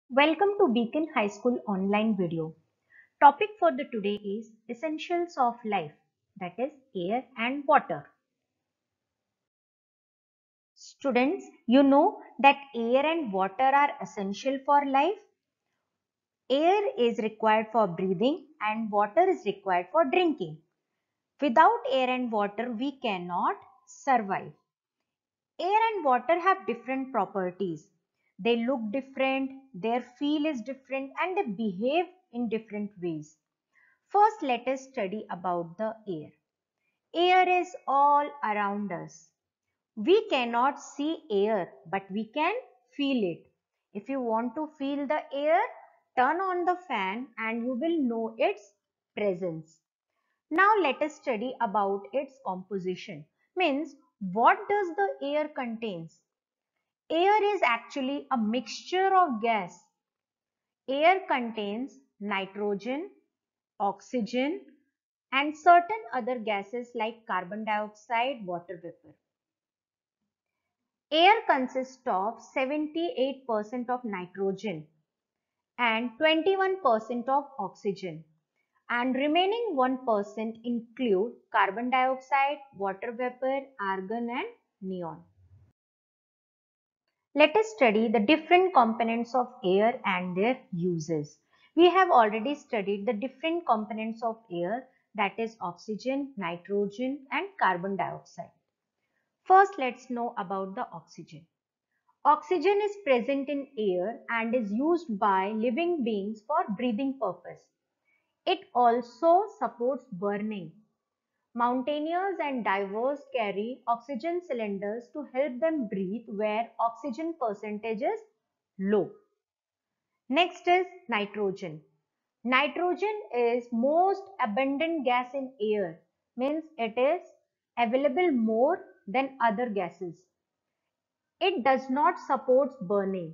Welcome to Beacon High School online video. Topic for the today is essentials of life, that is air and water. Students, you know that air and water are essential for life. Air is required for breathing and water is required for drinking. Without air and water, we cannot survive. Air and water have different properties. They look different, their feel is different, and they behave in different ways. First, let us study about the air. Air is all around us. We cannot see air, but we can feel it. If you want to feel the air, turn on the fan and you will know its presence. Now let us study about its composition. Means, what does the air contains? Air is actually a mixture of gas. Air contains nitrogen, oxygen, and certain other gases like carbon dioxide, water vapor. Air consists of 78% of nitrogen and 21% of oxygen, and remaining 1% include carbon dioxide, water vapor, argon and neon. Let us study the different components of air and their uses. We have already studied the different components of air, that is oxygen, nitrogen and carbon dioxide. First, let's know about the oxygen. Oxygen is present in air and is used by living beings for breathing purpose. It also supports burning. Mountaineers and divers carry oxygen cylinders to help them breathe where oxygen percentage is low. Next is nitrogen. Nitrogen is most abundant gas in air, means it is available more than other gases. It does not support burning.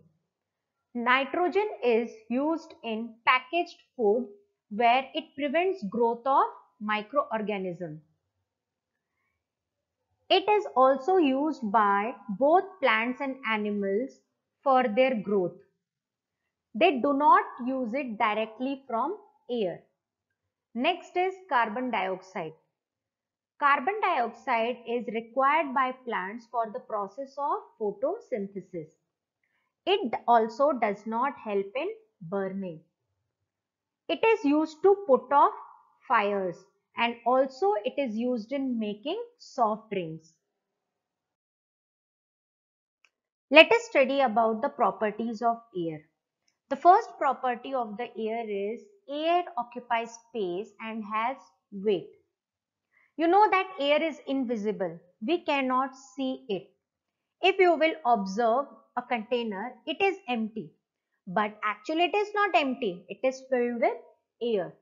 Nitrogen is used in packaged food where it prevents growth of microorganisms. It is also used by both plants and animals for their growth. They do not use it directly from air. Next is carbon dioxide. Carbon dioxide is required by plants for the process of photosynthesis. It also does not help in burning. It is used to put off fires and also it is used in making soft drinks. Let us study about the properties of air. The first property of the air is air occupies space and has weight. You know that air is invisible. We cannot see it. If you will observe a container, it is empty. But actually it is not empty. It is filled with air.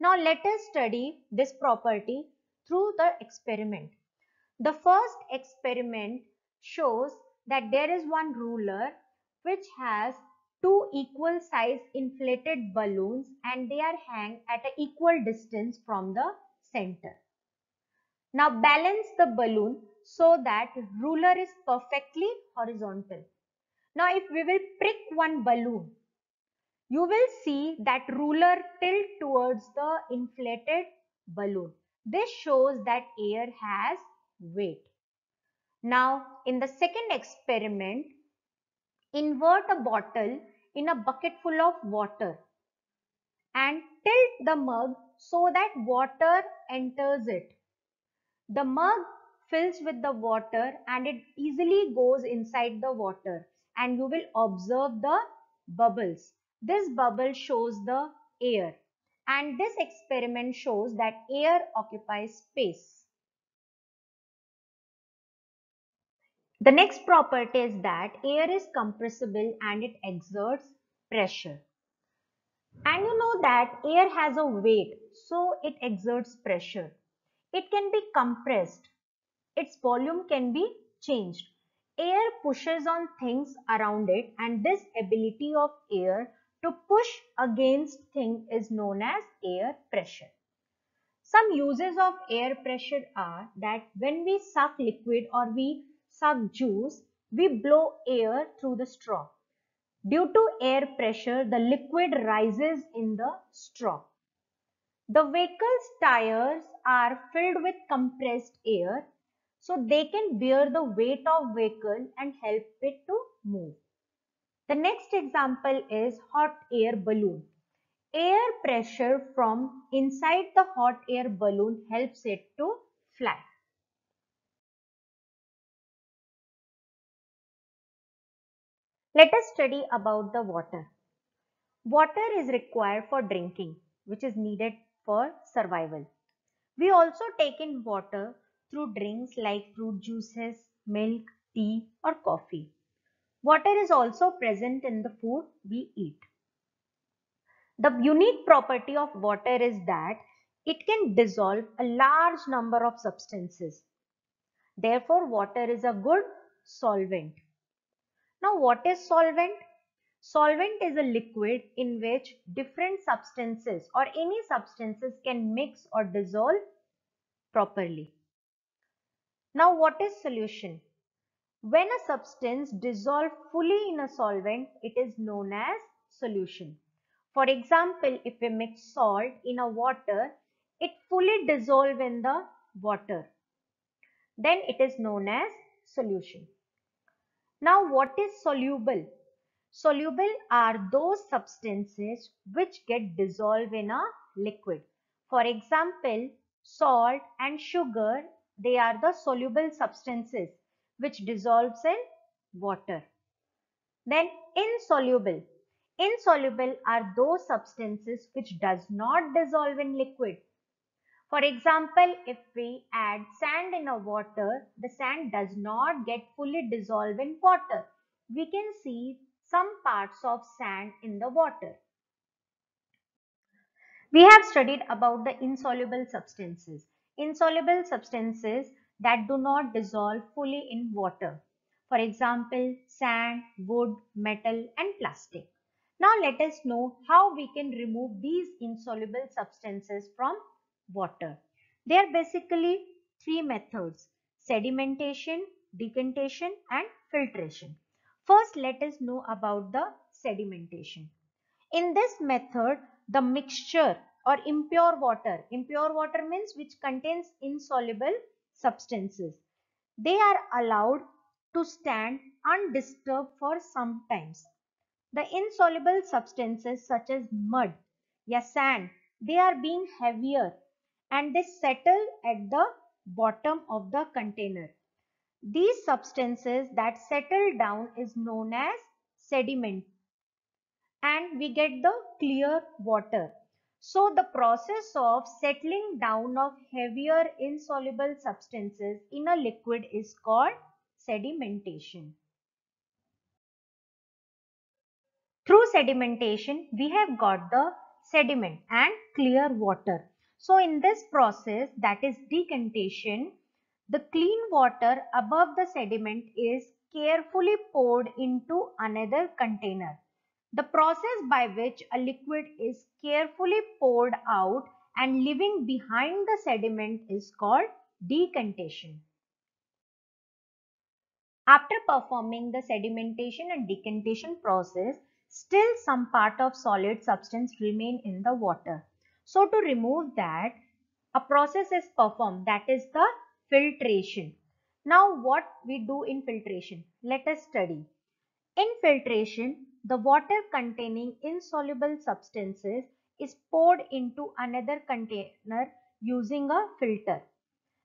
Now let us study this property through the experiment. The first experiment shows that there is one ruler which has two equal size inflated balloons and they are hang at an equal distance from the center. Now balance the balloon so that ruler is perfectly horizontal. Now if we will prick one balloon, you will see that ruler tilt towards the inflated balloon. This shows that air has weight. Now in the second experiment, invert a bottle in a bucket full of water and tilt the mug so that water enters it. The mug fills with the water and it easily goes inside the water and you will observe the bubbles. This bubble shows the air and this experiment shows that air occupies space. The next property is that air is compressible and it exerts pressure. And you know that air has a weight, so it exerts pressure. It can be compressed. Its volume can be changed. Air pushes on things around it and this ability of air to push against things is known as air pressure. Some uses of air pressure are that when we suck liquid or we suck juice, we blow air through the straw. Due to air pressure, the liquid rises in the straw. The vehicle's tires are filled with compressed air so they can bear the weight of vehicle and help it to move. The next example is hot air balloon. Air pressure from inside the hot air balloon helps it to fly. Let us study about the water. Water is required for drinking, which is needed for survival. We also take in water through drinks like fruit juices, milk, tea or coffee. Water is also present in the food we eat. The unique property of water is that it can dissolve a large number of substances. Therefore, water is a good solvent. Now, what is solvent? Solvent is a liquid in which different substances or any substances can mix or dissolve properly. Now, what is solution? When a substance dissolves fully in a solvent, it is known as solution. For example, if we mix salt in a water, it fully dissolves in the water. Then it is known as solution. Now, what is soluble? Soluble are those substances which get dissolved in a liquid. For example, salt and sugar, they are the soluble substances which dissolves in water. Then insoluble. Insoluble are those substances which does not dissolve in liquid. For example, if we add sand in a water, the sand does not get fully dissolved in water. We can see some parts of sand in the water. We have studied about the insoluble substances. Insoluble substances that do not dissolve fully in water. For example, sand, wood, metal and plastic. Now let us know how we can remove these insoluble substances from water. There are basically three methods: sedimentation, decantation and filtration. First, let us know about the sedimentation. In this method, the mixture or impure water means which contains insoluble substances, they are allowed to stand undisturbed for some times. The insoluble substances such as mud or sand, they are being heavier and they settle at the bottom of the container. These substances that settle down is known as sediment and we get the clear water. So the process of settling down of heavier insoluble substances in a liquid is called sedimentation. Through sedimentation, we have got the sediment and clear water. So in this process, that is decantation, the clean water above the sediment is carefully poured into another container. The process by which a liquid is carefully poured out and leaving behind the sediment is called decantation. After performing the sedimentation and decantation process, still some part of solid substance remain in the water. So to remove that, a process is performed, that is the filtration. Now what we do in filtration? Let us study. In filtration, the water containing insoluble substances is poured into another container using a filter.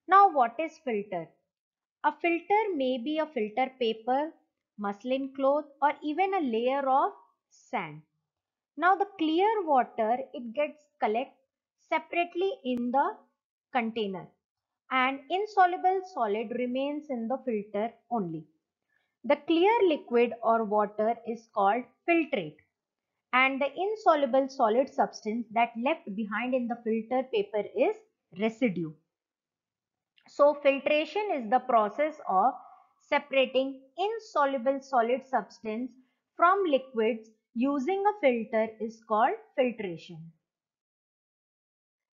Now what is filter? A filter may be a filter paper, muslin cloth or even a layer of sand. Now the clear water, it gets collected separately in the container and insoluble solid remains in the filter only. The clear liquid or water is called filtrate and the insoluble solid substance that left behind in the filter paper is residue. So filtration is the process of separating insoluble solid substance from liquids using a filter is called filtration.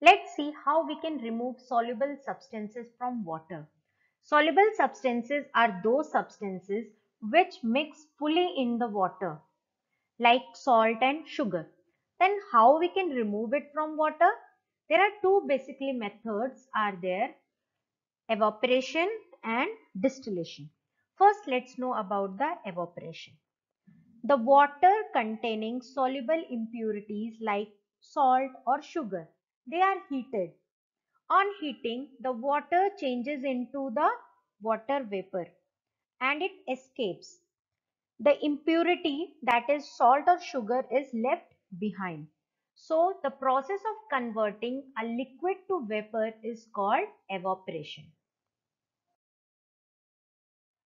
Let's see how we can remove soluble substances from water. Soluble substances are those substances which mix fully in the water. like salt and sugar. Then how we can remove it from water? There are two basically methods are there, evaporation and distillation. First, let's know about the evaporation. The water containing soluble impurities like salt or sugar, they are heated. On heating, the water changes into the water vapor and it escapes. The impurity, that is salt or sugar, is left behind. So the process of converting a liquid to vapor is called evaporation.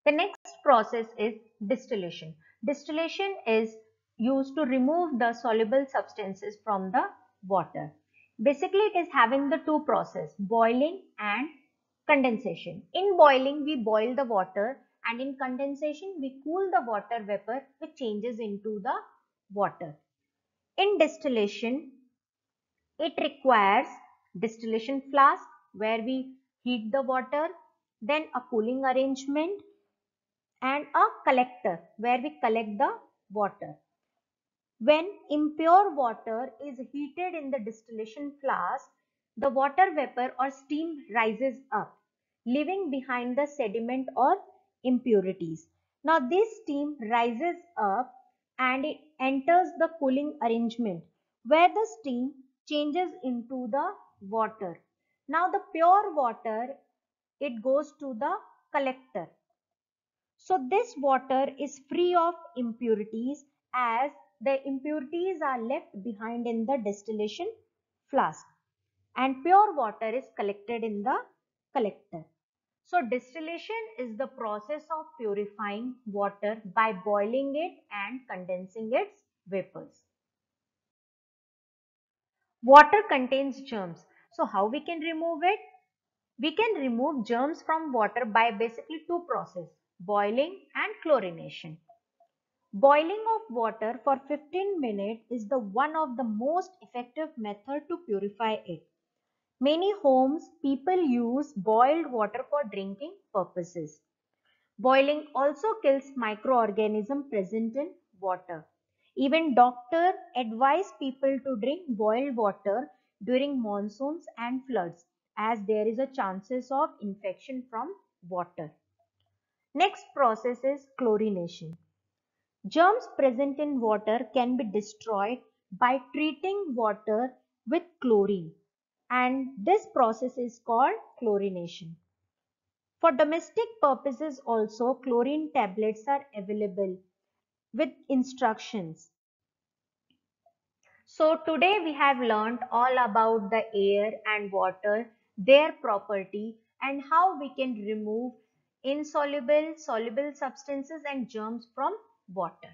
The next process is distillation. Distillation is used to remove the soluble substances from the water. Basically, it is having the two process, boiling and condensation. In boiling, we boil the water, and in condensation, we cool the water vapor which changes into the water. In distillation, it requires distillation flask where we heat the water, then a cooling arrangement, and a collector where we collect the water. When impure water is heated in the distillation flask, the water vapor or steam rises up, leaving behind the sediment or impurities. Now this steam rises up and it enters the cooling arrangement where the steam changes into the water. Now the pure water, it goes to the collector. So this water is free of impurities as the impurities are left behind in the distillation flask, and pure water is collected in the collector. So distillation is the process of purifying water by boiling it and condensing its vapors. Water contains germs. So how we can remove it? We can remove germs from water by basically two processes, boiling and chlorination. Boiling of water for 15 minutes is the one of the most effective method to purify it. Many homes people use boiled water for drinking purposes. Boiling also kills microorganisms present in water. Even doctors advise people to drink boiled water during monsoons and floods as there is a chances of infection from water. Next process is chlorination. Germs present in water can be destroyed by treating water with chlorine, and this process is called chlorination. For domestic purposes also, chlorine tablets are available with instructions. So today we have learned all about the air and water, their property, and how we can remove insoluble, soluble substances and germs from water.